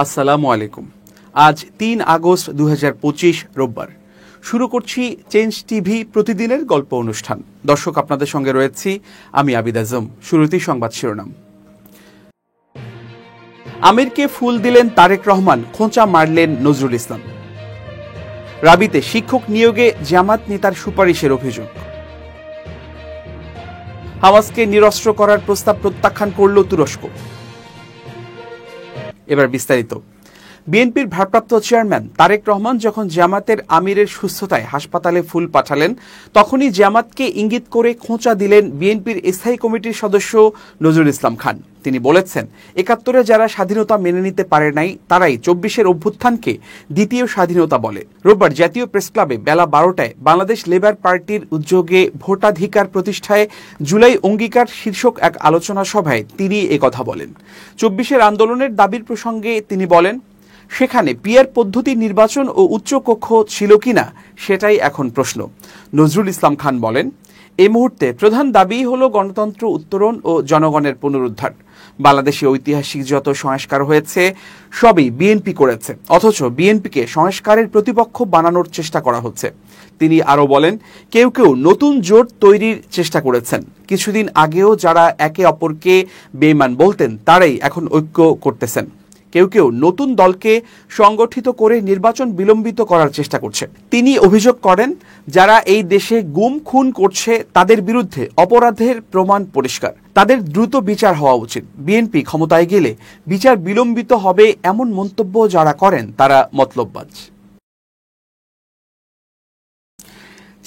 আসসালামু আলাইকুম। আজ ৩ আগস্ট ২০২৫ রোববার। শুরু করছি চেঞ্জ টিভি প্রতিদিনের গল্প অনুষ্ঠান। দর্শক, আপনাদের সঙ্গে রয়েছি আমি আবিদ আজম। শুরুতেই সংবাদ শিরোনাম। আমিরকে ফুল দিলেন তারেক রহমান, খোঁচা মারলেন নজরুল ইসলাম। রাবিতে শিক্ষক নিয়োগে জামাত নেতার সুপারিশের অভিযোগ। হামাসকে নিরস্ত্র করার প্রস্তাব প্রত্যাখ্যান করল তুরস্ক। এবার বিস্তারিত। বিএনপির ভারপ্রাপ্ত চেয়ারম্যান তারেক রহমান যখন জামাতের আমিরের সুস্থতায় হাসপাতালে ফুল পাঠালেন, তখনই জামাতকে ইঙ্গিত করে খোঁচা দিলেন বিএনপির স্থায়ী কমিটির সদস্য নজরুল ইসলাম খান। তিনি বলেছেন, ৭১-এ যারা স্বাধীনতা মেনে নিতে পারে নাই, তারাই ২৪-এর অভ্যুত্থানকে দ্বিতীয় স্বাধীনতা বলে। রোববার জাতীয় প্রেসক্লাবে বেলা ১২টায় বাংলাদেশ লেবার পার্টির উদ্যোগে ভোটাধিকার প্রতিষ্ঠায় জুলাই অঙ্গীকার শীর্ষক এক আলোচনা সভায় তিনি একথা বলেন। ২৪-এর আন্দোলনের দাবির প্রসঙ্গে তিনি বলেন, সেখানে পিয়ার পদ্ধতি নির্বাচন ও উচ্চকক্ষ ছিল কিনা সেটাই এখন প্রশ্ন। নজরুল ইসলাম খান বলেন, এই মুহূর্তে প্রধান দাবি হল গণতন্ত্র উত্তরণ ও জনগণের পুনরুদ্ধার। বাংলাদেশে ঐতিহাসিক যত সংস্কার হয়েছে সবই বিএনপি করেছে, অথচ বিএনপিকে সংস্কারের প্রতিপক্ষ বানানোর চেষ্টা করা হচ্ছে। তিনি আরও বলেন, কেউ কেউ নতুন জোট তৈরির চেষ্টা করেছেন। কিছুদিন আগেও যারা একে অপরকে বেঈমান বলতেন, তারাই এখন ঐক্য করতেছেন। কেউ কেউ নতুন দলকে সংগঠিত করে নির্বাচন বিলম্বিত করার চেষ্টা করছে। তিনি অভিযোগ করেন, যারা এই দেশে গুম খুন করছে তাদের বিরুদ্ধে অপরাধের প্রমাণ পরিষ্কার, তাদের দ্রুত বিচার হওয়া উচিত। বিএনপি ক্ষমতায় গেলে বিচার বিলম্বিত হবে এমন মন্তব্য যারা করেন তারা মতলববাজ।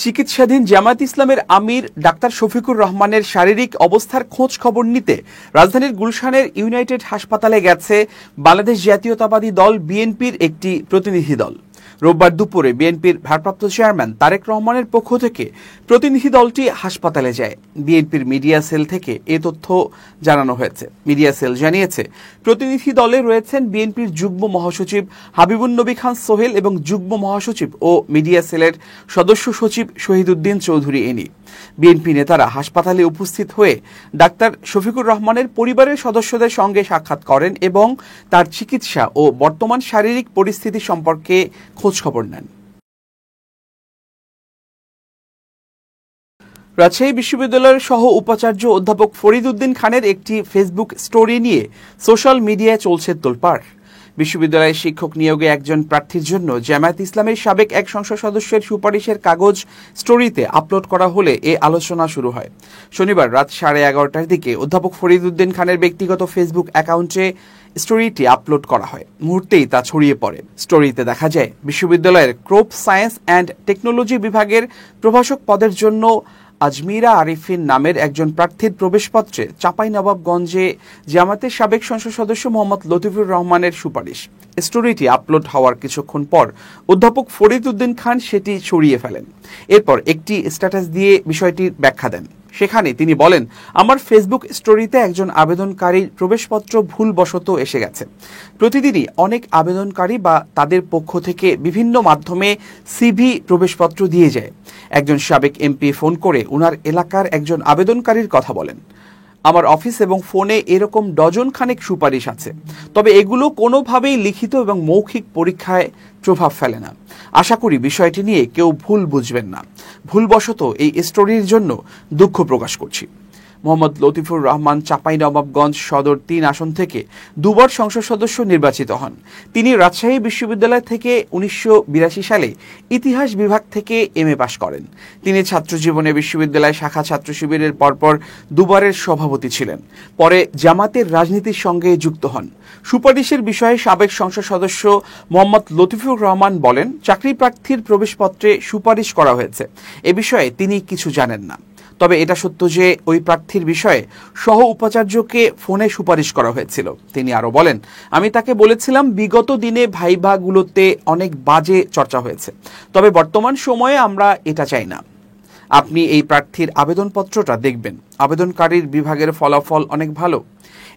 চিকিৎসাধীন জামায়াত ইসলামের আমির ডাক্তার শফিকুর রহমানের শারীরিক অবস্থার খোঁজ খবর নিতে রাজধানীর গুলশানের ইউনাইটেড হাসপাতালে গেছে বাংলাদেশ জাতীয়তাবাদী দল বিএনপির একটি প্রতিনিধি দল। রোববার দুপুরে বিএনপির ভারপ্রাপ্ত চেয়ারম্যান তারেক রহমানের পক্ষ থেকে প্রতিনিধি দলটি হাসপাতালে যায়। বিএনপির মিডিয়া সেল থেকে এ তথ্য জানানো হয়েছে। মিডিয়া সেল জানিয়েছে, প্রতিনিধি দলে রয়েছেন বিএনপির যুগ্ম মহাসচিব হাবিবুন নবী খান সোহেল এবং যুগ্ম মহাসচিব ও মিডিয়া সেলের সদস্য সচিব শহীদুদ্দিন চৌধুরী এনি। বিএনপি নেতারা হাসপাতালে উপস্থিত হয়ে ডাক্তার শফিকুর রহমানের পরিবারের সদস্যদের সঙ্গে সাক্ষাৎ করেন এবং তার চিকিৎসা ও বর্তমান শারীরিক পরিস্থিতি সম্পর্কে খোঁজখবর নেন। রাজশাহী বিশ্ববিদ্যালয়ের সহ উপাচার্য অধ্যাপক ফরিদ উদ্দিন খানের একটি ফেসবুক স্টোরি নিয়ে সোশ্যাল মিডিয়ায় চলছে তোলপাড়। বিশ্ববিদ্যালয়ের শিক্ষক নিয়োগে একজন প্রার্থীর জন্য জামায়াত ইসলামের সাবেক এক সংসদ সদস্যের সুপারিশের কাগজ স্টোরিতে আপলোড করা হলে এ আলোচনা শুরু হয়। শনিবার রাত 11:30টার দিকে অধ্যাপক ফরিদ উদ্দিন খানের ব্যক্তিগত ফেসবুক অ্যাকাউন্টে স্টোরিটি আপলোড করা হয়। মুহূর্তেই তা ছড়িয়ে পড়ে। স্টোরিতে দেখা যায়, বিশ্ববিদ্যালয়ের ক্রপ সায়েন্স অ্যান্ড টেকনোলজি বিভাগের প্রভাষক পদের জন্য আজমিরা আরিফিন নামের একজন প্রার্থীর প্রবেশপত্রে চাঁপাইনবাবগঞ্জে জামাতের সাবেক সংসদ সদস্য মোহাম্মদ লতিফুর রহমানের সুপারিশ। স্টোরিটি আপলোড হওয়ার কিছুক্ষণ পর অধ্যাপক ফরিদ উদ্দিন খান সেটি ছড়িয়ে ফেলেন। এরপর একটি স্ট্যাটাস দিয়ে বিষয়টির ব্যাখ্যা দেন। সেখানে তিনি বলেন, আমার ফেসবুক স্টোরিতে একজন আবেদনকারীর প্রবেশপত্র ভুলবশত এসে গেছে। প্রতিদিনই অনেক আবেদনকারী বা তাদের পক্ষ থেকে বিভিন্ন মাধ্যমে সিভি প্রবেশপত্র দিয়ে যায়। একজন সাবেক এমপি ফোন করে উনার এলাকার একজন আবেদনকারীর কথা বলেন। আমার অফিস এবং ফোনে এরকম ডজন খানেক সুপারিশ আছে, তবে এগুলো কোনোভাবেই লিখিত এবং মৌখিক পরীক্ষায় প্রভাব ফেলে না। আশা করি বিষয়টি নিয়ে কেউ ভুল বুঝবেন না। ভুলবশত এই স্টোরির জন্য দুঃখ প্রকাশ করছি। মোহাম্মদ লতিফুর রহমান চাঁপাইনবাবগঞ্জ সদর ৩ আসন থেকে দুবার সংসদ সদস্য নির্বাচিত হন। তিনি রাজশাহী বিশ্ববিদ্যালয় থেকে ১৯৮২ সালে ইতিহাস বিভাগ থেকে এমএ পাশ করেন। তিনি ছাত্র জীবনে বিশ্ববিদ্যালয় শাখা ছাত্র শিবিরের পরপর দুবারের সভাপতি ছিলেন। পরে জামাতের রাজনীতির সঙ্গে যুক্ত হন। সুপারিশের বিষয়ে সাবেক সংসদ সদস্য মোহাম্মদ লতিফুর রহমান বলেন, চাকরি প্রার্থীর প্রবেশপত্রে সুপারিশ করা হয়েছে, এ বিষয়ে তিনি কিছু জানেন না। তবে এটা সত্য যে ওই প্রার্থীর বিষয়ে সহ উপাচার্যকে ফোনে সুপারিশ করা হয়েছিল। তিনি আরও বলেন, আমি তাকে বলেছিলাম বিগত দিনে ভাইভাগুলোতে অনেক বাজে চর্চা হয়েছে, তবে বর্তমান সময়ে আমরা এটা চাই না। আপনি এই প্রার্থীর আবেদনপত্রটা দেখবেন, আবেদনকারীর বিভাগের ফলাফল অনেক ভালো।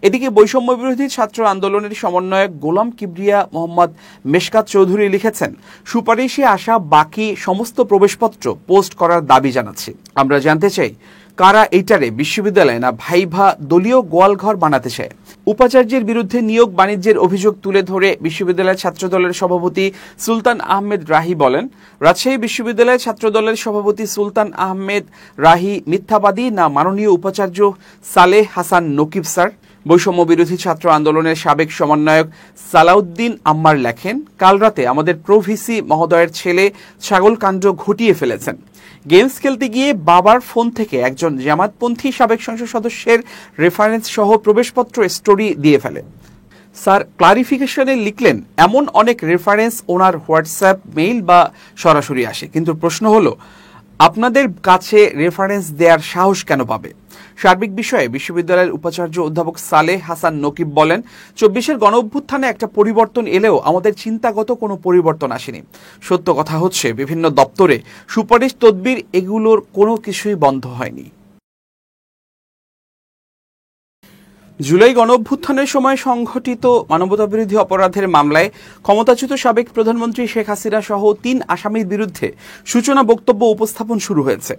এদিকে বৈষম্য বিরোধী ছাত্র আন্দোলনের সমন্বয়ক গোলাম কিবরিয়া মোহাম্মদ মেশকাত চৌধুরী লিখেছেন, সুপারিশে আসা বাকি সমস্ত প্রবেশপত্র পোস্ট করার দাবি জানাচ্ছি। আমরা জানতে চাই, কারা এইটারে বিশ্ববিদ্যালয় না ভাইভা দলীয় গোয়ালঘর বানাতে চায়। উপাচার্যের বিরুদ্ধে নিয়োগ বাণিজ্যের অভিযোগ তুলে ধরে বিশ্ববিদ্যালয়ের ছাত্রদলের সভাপতি সুলতান আহমেদ রাহি বলেন, রাজশাহী বিশ্ববিদ্যালয়ের ছাত্রদলের সভাপতি সুলতান আহমেদ রাহি মিথ্যাবাদী না মাননীয় উপাচার্য সালেহ হাসান নকিব স্যার। বৈষম্য বিরোধী ছাত্র আন্দোলনের সাবেক সমন্বয়ক সালাউদ্দিন আম্মার লেখেন, কাল রাতে আমাদের প্রভিসি মহোদয়ের ছেলে ছাগলকাণ্ড ঘটিয়ে ফেলেছেন। গেমস খেলতে গিয়ে বাবার ফোন থেকে একজন জামাতপন্থী সাবেক সংসদ সদস্যের রেফারেন্স সহ প্রবেশপত্র স্টোরি দিয়ে ফেলে। স্যার ক্লারিফিকেশনে লিখলেন, এমন অনেক রেফারেন্স ওনার হোয়াটসঅ্যাপ, মেইল বা সরাসরি আসে, কিন্তু প্রশ্ন হলো আপনাদের কাছে রেফারেন্স দেওয়ার সাহস কেন পাবে? সার্বিক বিষয়ে বিশ্ববিদ্যালয়ের উপাচার্য অধ্যাপক সালেহ হাসান নকিব বলেন, 24-এর গণঅভ্যুত্থানে একটা পরিবর্তন এলেও আমাদের চিন্তাগত কোনো পরিবর্তন আসেনি। সত্য কথা হচ্ছে বিভিন্ন দপ্তরে সুপারিশ তদবির এগুলোর কোনো কিছুই বন্ধ হয়নি। জুলাই গণঅভ্যুত্থানের সময় সংঘটিত মানবতাবিরোধী অপরাধের মামলায় ক্ষমতাচ্যুত সাবেক প্রধানমন্ত্রী শেখ হাসিনা সহ 3 আসামির বিরুদ্ধে সূচনা বক্তব্য উপস্থাপন শুরু হয়েছে।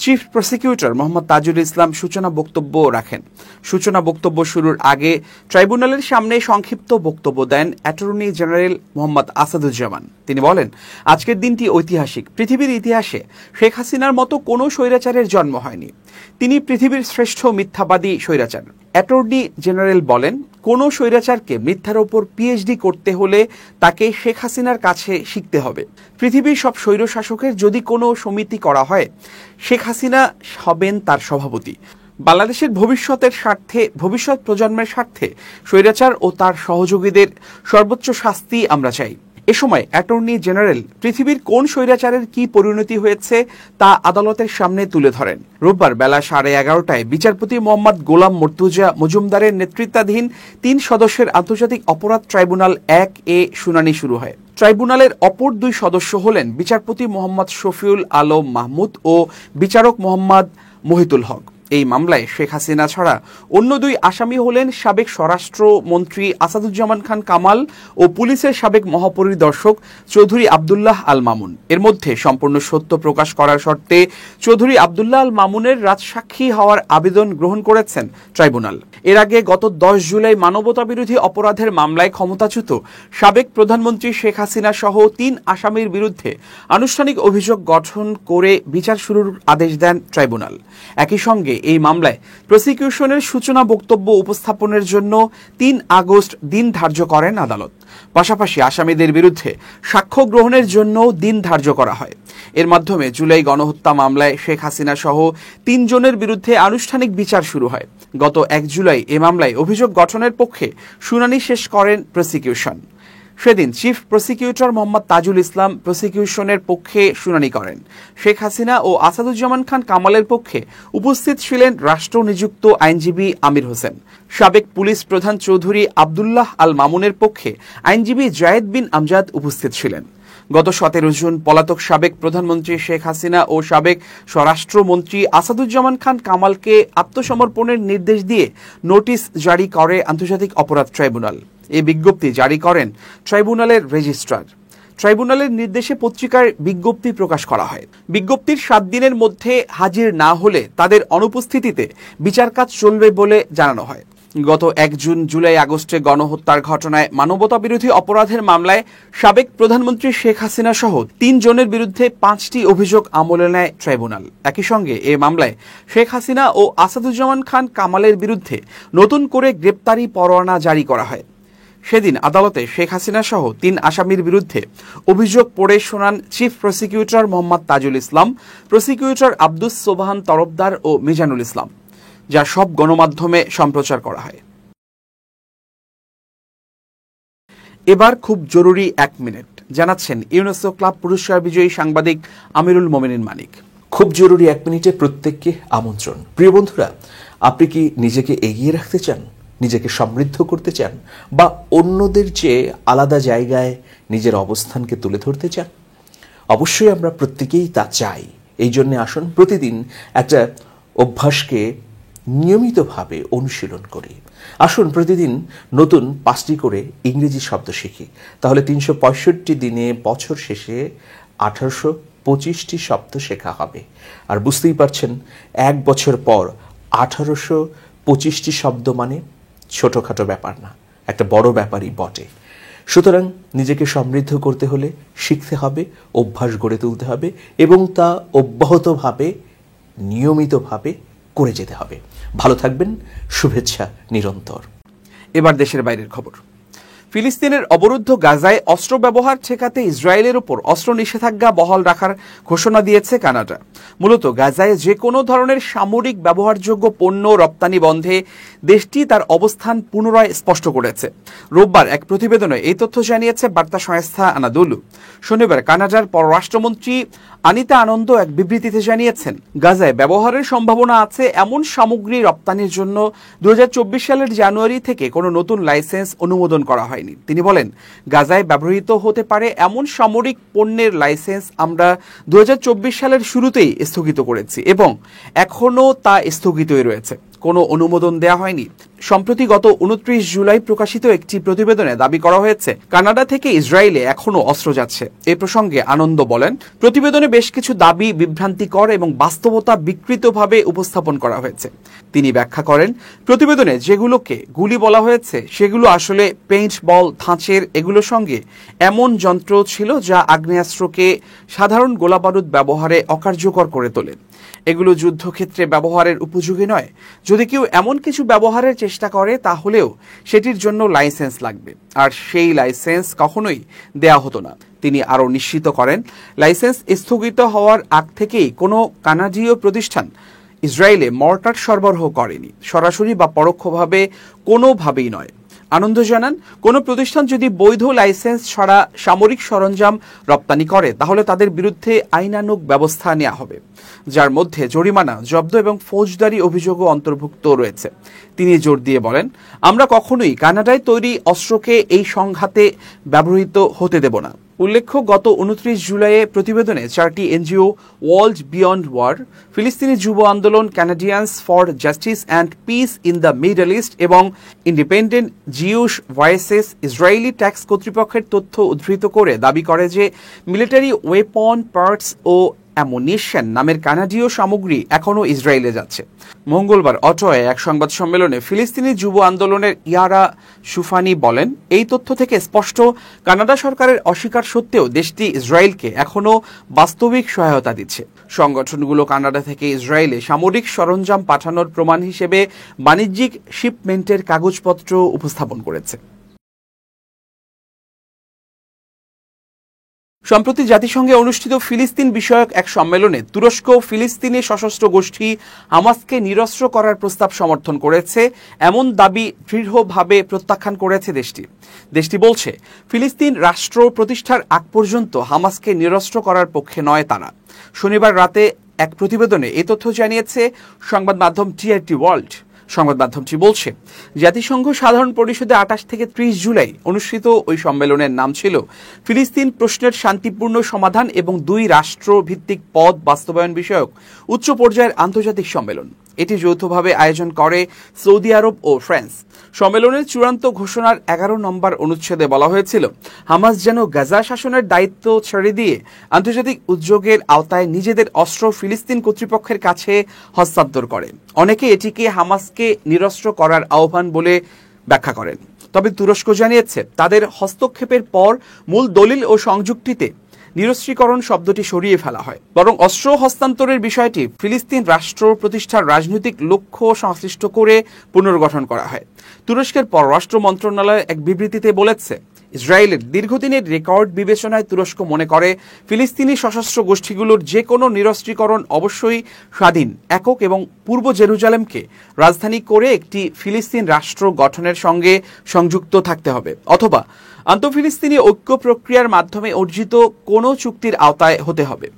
চিফ প্রসিকিউটর মোহাম্মদ তাজুল ইসলাম সূচনা বক্তব্য রাখেন। সূচনা বক্তব্য শুরুর আগে ট্রাইব্যুনালের সামনে সংক্ষিপ্ত বক্তব্য দেন অ্যাটর্নি জেনারেল মোহাম্মদ আসাদুজ্জামান। তিনি বলেন, আজকের দিনটি ঐতিহাসিক। পৃথিবীর ইতিহাসে শেখ হাসিনার মতো কোনো স্বৈরাচারের জন্ম হয়নি। তিনি পৃথিবীর শ্রেষ্ঠ মিথ্যাবাদী স্বৈরাচার। অ্যাটর্নি জেনারেল বলেন, কোনো স্বৈরাচারকে মিথ্যার ওপর পিএইচডি করতে হলে তাকে শেখ হাসিনার কাছে শিখতে হবে। পৃথিবীর সব স্বৈরশাসকের যদি কোনো সমিতি করা হয়, শেখ হাসিনা হবেন তার সভাপতি। বাংলাদেশের ভবিষ্যতের স্বার্থে, ভবিষ্যৎ প্রজন্মের স্বার্থে স্বৈরাচার ও তার সহযোগীদের সর্বোচ্চ শাস্তি আমরা চাই। এ সময় অ্যাটর্নি জেনারেল পৃথিবীর কোন স্বৈরাচারের কি পরিণতি হয়েছে তা আদালতের সামনে তুলে ধরেন। রোববার বেলা 11:30টায় বিচারপতি মোহাম্মদ গোলাম মর্তুজা মজুমদারের নেতৃত্বাধীন 3 সদস্যের আন্তর্জাতিক অপরাধ ট্রাইব্যুনাল 1-এ শুনানি শুরু হয়। ট্রাইব্যুনালের অপর 2 সদস্য হলেন বিচারপতি মোহাম্মদ শফিউল আলম মাহমুদ ও বিচারক মোহাম্মদ মহিতুল হক। এই মামলায় শেখ হাসিনা ছাড়া অন্য 2 আসামি হলেন সাবেক স্বরাষ্ট্রমন্ত্রী আসাদুজ্জামান খান কামাল ও পুলিশের সাবেক মহাপরিদর্শক চৌধুরী আব্দুল্লাহ আল মামুন। এর মধ্যে সম্পূর্ণ সত্য প্রকাশ করার শর্তে চৌধুরী আব্দুল্লাহ আল মামুনের রাজসাক্ষী হওয়ার আবেদন গ্রহণ করেছেন ট্রাইব্যুনাল। এর আগে গত 10 জুলাই মানবতাবিরোধী অপরাধের মামলায় ক্ষমতাচ্যুত সাবেক প্রধানমন্ত্রী শেখ হাসিনা সহ 3 আসামির বিরুদ্ধে আনুষ্ঠানিক অভিযোগ গঠন করে বিচার শুরুর আদেশ দেন ট্রাইব্যুনাল। একই সঙ্গে এই মামলায় প্রসিকিউশনের সূচনা বক্তব্য উপস্থাপনের জন্য 3 আগস্ট দিন ধার্য করেন আদালত। পাশাপাশি আসামিদের বিরুদ্ধে সাক্ষ্য গ্রহণের জন্য দিন ধার্য করা হয়। এর মাধ্যমে জুলাই গণহত্যা মামলায় শেখ হাসিনা সহ 3 জনের বিরুদ্ধে আনুষ্ঠানিক বিচার শুরু হয়। গত 1 জুলাই এ মামলায় অভিযোগ গঠনের পক্ষে শুনানি শেষ করেন প্রসিকিউশন। সেদিন চিফ প্রসিকিউটর মোহাম্মদ তাজুল ইসলাম প্রসিকিউশনের পক্ষে শুনানি করেন। শেখ হাসিনা ও আসাদুজ্জামান খান কামালের পক্ষে উপস্থিত ছিলেন রাষ্ট্র নিযুক্ত আইনজীবী আমির হোসেন। সাবেক পুলিশ প্রধান চৌধুরী আব্দুল্লাহ আল মামুনের পক্ষে আইনজীবী জায়েদ বিন আমজাদ উপস্থিত ছিলেন। গত 17 জুন পলাতক সাবেক প্রধানমন্ত্রী শেখ হাসিনা ও সাবেক স্বরাষ্ট্রমন্ত্রী আসাদুজ্জামান খান কামালকে আত্মসমর্পণের নির্দেশ দিয়ে নোটিশ জারি করে আন্তর্জাতিক অপরাধ ট্রাইব্যুনাল। এই বিজ্ঞপ্তি জারি করেন ট্রাইব্যুনালের রেজিস্ট্রার। ট্রাইব্যুনালের নির্দেশে পত্রিকার বিজ্ঞপ্তি প্রকাশ করা হয়। বিজ্ঞপ্তির 7 দিনের মধ্যে হাজির না হলে তাদের অনুপস্থিতিতে বিচার কাজ চলবে বলে জানানো হয়। গত 1 জুন জুলাই আগস্টে গণহত্যার ঘটনায় মানবতাবিরোধী অপরাধের মামলায় সাবেক প্রধানমন্ত্রী শেখ হাসিনা সহ 3 জনের বিরুদ্ধে 5টি অভিযোগ আমলে নেয় ট্রাইব্যুনাল। একই সঙ্গে এ মামলায় শেখ হাসিনা ও আসাদুজ্জামান খান কামালের বিরুদ্ধে নতুন করে গ্রেপ্তারি পরোয়ানা জারি করা হয়। সেদিন আদালতে শেখ হাসিনা সহ 3 আসামির বিরুদ্ধে অভিযোগ পড়ে শোনান chief prosecutor Mohammad Tajul Islam, prosecutor Abdus Sobhan Tarafdar ও মিজানুল ইসলাম, যা সব গণমাধ্যমে সম্প্রচার করা হয়। এবার খুব জরুরি 1 মিনিট জানাচ্ছেন ইউনেস্কো ক্লাব পুরস্কার বিজয়ী সাংবাদিক আমিরুল মোমিনিন মানিক। খুব জরুরি 1 মিনিটে প্রত্যেককে আমন্ত্রণ। প্রিয় বন্ধুরা, আপনি কি নিজেকে এগিয়ে রাখতে চান, নিজেকে সমৃদ্ধ করতে চান, বা অন্যদের চেয়ে আলাদা জায়গায় নিজের অবস্থানকে তুলে ধরতে চান? অবশ্যই আমরা প্রত্যেকেই তা চাই। এই জন্য আসুন প্রতিদিন একটা অভ্যাসকে নিয়মিতভাবে অনুশীলন করি। আসুন প্রতিদিন নতুন 5টি করে ইংরেজি শব্দ শিখি। তাহলে 365 দিনে বছর শেষে 25টি শব্দ শেখা হবে। আর বুঝতেই পারছেন 1 বছর পর 1825টি শব্দ মানে ছোটখাটো ব্যাপার না, একটা বড় ব্যাপারই বটে। সুতরাং নিজেকে সমৃদ্ধ করতে হলে শিখতে হবে, অভ্যাস গড়ে তুলতে হবে এবং তা অব্যাহতভাবে নিয়মিতভাবে করে যেতে হবে। ভালো থাকবেন, শুভেচ্ছা নিরন্তর। এবার দেশের বাইরের খবর। ফিলিস্তিনের অবরুদ্ধ গাজায় অস্ত্র ব্যবহার ঠেকাতে ইসরায়েলের উপর অস্ত্র নিষেধাজ্ঞা বহাল রাখার ঘোষণা দিয়েছে কানাডা। মূলত গাজায় যে কোনো ধরনের সামরিক ব্যবহারযোগ্য পণ্য রপ্তানি বন্ধে দেশটি তার অবস্থান পুনরায় স্পষ্ট করেছে। রোববার এক প্রতিবেদনে এই তথ্য জানিয়েছে বার্তা সংস্থা আনাদোলু। শনিবার কানাডার পররাষ্ট্রমন্ত্রী আনিতা আনন্দ এক বিবৃতিতে জানিয়েছেন, গাজায় ব্যবহারের সম্ভাবনা আছে এমন সামগ্রী রপ্তানির জন্য 2024 সালের জানুয়ারি থেকে কোনো নতুন লাইসেন্স অনুমোদন করা হয়নি। তিনি বলেন, গাজায় ব্যবহৃত হতে পারে এমন সামরিক পণ্যের লাইসেন্স আমরা 2024 সালের শুরুতেই স্থগিত করেছি এবং এখনও তা স্থগিতই রয়েছে, কোনো অনুমোদন দেয়া হয়নি। সম্প্রতি গত 29 জুলাই প্রকাশিত একটি প্রতিবেদনে দাবি করা হয়েছে কানাডা থেকে ইসরায়েলে এখনও অস্ত্র যাচ্ছে। এ প্রসঙ্গে আনন্দ বলেন, প্রতিবেদনে বেশ কিছু দাবি বিভ্রান্তিকর এবং বাস্তবতা বিকৃতভাবে উপস্থাপন করা হয়েছে। তিনি ব্যাখ্যা করেন, প্রতিবেদনে যেগুলোকে গুলি বলা হয়েছে সেগুলো আসলে পেইন্ট বল ধাঁচের এগুলোর সঙ্গে এমন যন্ত্র ছিল যা আগ্নেয়াস্ত্রকে সাধারণ গোলাবারুদ ব্যবহারে অকার্যকর করে তোলে। এগুলো যুদ্ধক্ষেত্রে ব্যবহারের উপযোগী নয়। যদি কেউ এমন কিছু ব্যবহারের চেষ্টা করে তাহলেও সেটির জন্য লাইসেন্স লাগবে, আর সেই লাইসেন্স কখনোই দেয়া হতো না। তিনি আরও নিশ্চিত করেন, লাইসেন্স স্থগিত হওয়ার আগ থেকেই কোনো কানাডীয় প্রতিষ্ঠান ইসরায়েলে মর্টার সরবরাহ করেনি, সরাসরি বা পরোক্ষভাবে কোনোভাবেই নয়। আনন্দ জানান, কোনো প্রতিষ্ঠান যদি বৈধ লাইসেন্স ছাড়া সামরিক সরঞ্জাম রপ্তানি করে তাহলে তাদের বিরুদ্ধে আইনানুগ ব্যবস্থা নেওয়া হবে, যার মধ্যে জরিমানা, জব্দ এবং ফৌজদারি অভিযোগও অন্তর্ভুক্ত রয়েছে। তিনি জোর দিয়ে বলেন, আমরা কখনোই কানাডায় তৈরি অস্ত্রকে এই সংঘাতে ব্যবহৃত হতে দেব না। উল্লেখ্য, গত 29 জুলাইয়ে প্রতিবেদনে 4টি এনজিও ওয়ার্ল্ড বিয়ন্ড ওয়ার, ফিলিস্তিনি যুব আন্দোলন, Canadians for Justice and Peace in the Middle East এবং Independent Jews Voices Israeli tax কর্তৃপক্ষের তথ্য উদ্ধৃত করে দাবি করে যে মিলিটারি ওয়েপন পার্টস ও অ্যামুনিশন নামের কানাডীয় সামগ্রী এখনও ইসরায়েলে যাচ্ছে। মঙ্গলবার অটোয়ায় এক সংবাদ সম্মেলনে ফিলিস্তিনি যুব আন্দোলনের ইয়ারা সুফানি বলেন, এই তথ্য থেকে স্পষ্ট, কানাডা সরকারের অস্বীকার সত্ত্বেও দেশটি ইসরায়েলকে এখনও বাস্তবিক সহায়তা দিচ্ছে। সংগঠনগুলো কানাডা থেকে ইসরায়েলে সামরিক সরঞ্জাম পাঠানোর প্রমাণ হিসেবে বাণিজ্যিক শিপমেন্টের কাগজপত্র উপস্থাপন করেছে। সম্প্রতি জাতিসংঘে অনুষ্ঠিত ফিলিস্তিন বিষয়ক এক সম্মেলনে তুরস্ক ফিলিস্তিনি সশস্ত্র গোষ্ঠী হামাসকে নিরস্ত্র করার প্রস্তাব সমর্থন করেছে এমন দাবি দৃঢ়ভাবে প্রত্যাখ্যান করেছে দেশটি বলছে, ফিলিস্তিন রাষ্ট্র প্রতিষ্ঠার আগ পর্যন্ত হামাসকে নিরস্ত্র করার পক্ষে নয় তারা। শনিবার রাতে এক প্রতিবেদনে এই তথ্য জানিয়েছে সংবাদ মাধ্যম টিআরটি ওয়ার্ল্ড। সংবাদ মাধ্যমটি বলছে, জাতিসংঘ সাধারণ পরিষদে 28 থেকে 30 জুলাই অনুষ্ঠিত ওই সম্মেলনের নাম ছিল ফিলিস্তিন প্রশ্নের শান্তিপূর্ণ সমাধান এবং 2 রাষ্ট্র ভিত্তিক পথ বাস্তবায়ন বিষয়ক উচ্চ পর্যায়ের আন্তর্জাতিক সম্মেলন। এটি যৌথভাবে আয়োজন করে সৌদি আরব ও ফ্রান্স। সম্মেলনের চূড়ান্ত ঘোষণার 11 নম্বর অনুচ্ছেদে বলা হয়েছিল, হামাস যেন গাজা শাসনের দায়িত্ব ছেড়ে দিয়ে আন্তর্জাতিক উদ্যোগের আওতায় নিজেদের অস্ত্র ফিলিস্তিন কর্তৃপক্ষের কাছে হস্তান্তর করে। অনেকে এটিকে হামাসকে নিরস্ত্র করার আহ্বান বলে ব্যাখ্যা করেন। তবে তুরস্ক জানিয়েছে, তাদের হস্তক্ষেপের পর মূল দলিল ও সংযুক্তিতে নিরস্ত্রীকরণ শব্দটি সরিয়ে ফেলা হয়, বরং অস্ত্র হস্তান্তরের বিষয়টি ফিলিস্তিন রাষ্ট্র প্রতিষ্ঠার রাজনৈতিক লক্ষ্য সংশ্লিষ্ট করে পুনর্গঠন করা হয়। তুরস্কের পররাষ্ট্র মন্ত্রণালয় এক বিবৃতিতে বলেছে, ইসরায়েলের দীর্ঘদিনের রেকর্ড বিবেচনায় তুরস্ক মনে করে ফিলিস্তিনি সশস্ত্র গোষ্ঠীগুলোর যে কোনো নিরস্ত্রীকরণ অবশ্যই স্বাধীন, একক এবং পূর্ব জেরুজালেমকে রাজধানী করে একটি ফিলিস্তিন রাষ্ট্র গঠনের সঙ্গে সংযুক্ত থাকতে হবে, অথবা আন্তঃফিলিস্তিনি ঐক্য প্রক্রিয়ার মাধ্যমে অর্জিত কোনো চুক্তির আওতায় হতে হবে।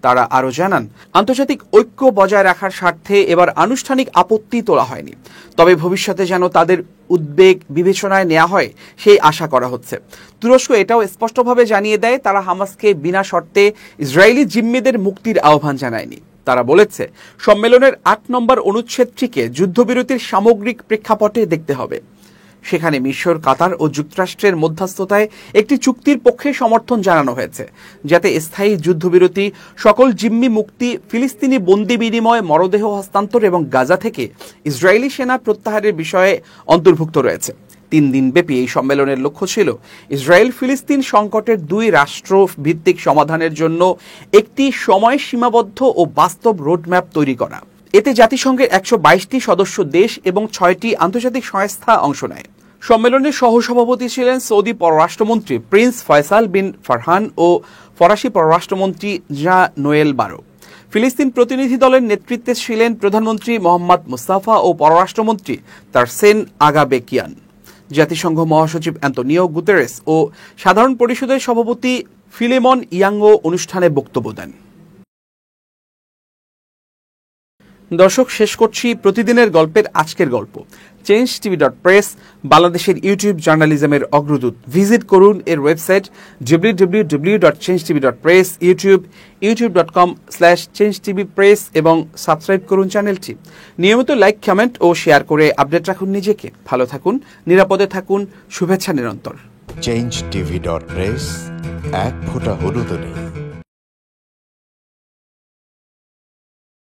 তারা আরও জানান, আন্তর্জাতিক ঐক্য বজায় রাখার স্বার্থে এবার আনুষ্ঠানিক আপত্তি তোলা হয়নি, তবে ভবিষ্যতে যেন তাদের উদ্বেগ বিবেচনায় নেওয়া হয় সেই আশা করা হচ্ছে। তুরস্ক এটাও স্পষ্টভাবে জানিয়ে দেয়, তারা হামাসকে বিনা শর্তে ইসরায়েলি জিম্মিদের মুক্তির আহ্বান জানায়নি। তারা বলেছে, সম্মেলনের 8 নম্বর অনুচ্ছেদটিকে যুদ্ধবিরতির সামগ্রিক প্রেক্ষাপটে দেখতে হবে। সেখানে মিশর, কাতার ও যুক্তরাষ্ট্রের মধ্যস্থতায় একটি চুক্তির পক্ষে সমর্থন জানানো হয়েছে, যাতে স্থায়ী যুদ্ধবিরতি, সকল জিম্মি মুক্তি, ফিলিস্তিনি বন্দি বিনিময়, মরদেহ হস্তান্তর এবং গাজা থেকে ইসরায়েলি সেনা প্রত্যাহারের বিষয়ে অন্তর্ভুক্ত রয়েছে। 3 দিনব্যাপী এই সম্মেলনের লক্ষ্য ছিল ইসরায়েল ফিলিস্তিন সংকটের 2 রাষ্ট্র ভিত্তিক সমাধানের জন্য একটি সময় সীমাবদ্ধ ও বাস্তব রোডম্যাপ তৈরি করা। এতে জাতিসংঘের 122টি সদস্য দেশ এবং 6টি আন্তর্জাতিক সংস্থা অংশ নেয়। সম্মেলনের সহসভাপতি ছিলেন সৌদি পররাষ্ট্রমন্ত্রী প্রিন্স ফয়সাল বিন ফারহান ও ফরাসি পররাষ্ট্রমন্ত্রী জা নোয়েল বারো। ফিলিস্তিন প্রতিনিধি দলের নেতৃত্বে ছিলেন প্রধানমন্ত্রী মোহাম্মদ মুস্তাফা ও পররাষ্ট্রমন্ত্রী তারসেন আগাবেকিয়ান। জাতিসংঘ মহাসচিব অ্যান্তোনিও গুতেরেস ও সাধারণ পরিষদের সভাপতি ফিলেমন ইয়াংও অনুষ্ঠানে বক্তব্য দেন। দর্শক, শেষ করছি প্রতিদিনের গল্পের আজকের গল্প। changetv.press বাংলাদেশের ইউটিউব জার্নালিজমের অগ্রদূত। ভিজিট করুন এর ওয়েবসাইট www.changetv.press, youtube.com/changetvpress এবং সাবস্ক্রাইব করুন চ্যানেলটি। নিয়মিত লাইক, কমেন্ট ও শেয়ার করে আপডেট রাখুন নিজেকে। ভালো থাকুন, নিরাপদে থাকুন, শুভেচ্ছা নিরন্তর। changetv.press, এক ফোঁটা হলুদ নেই।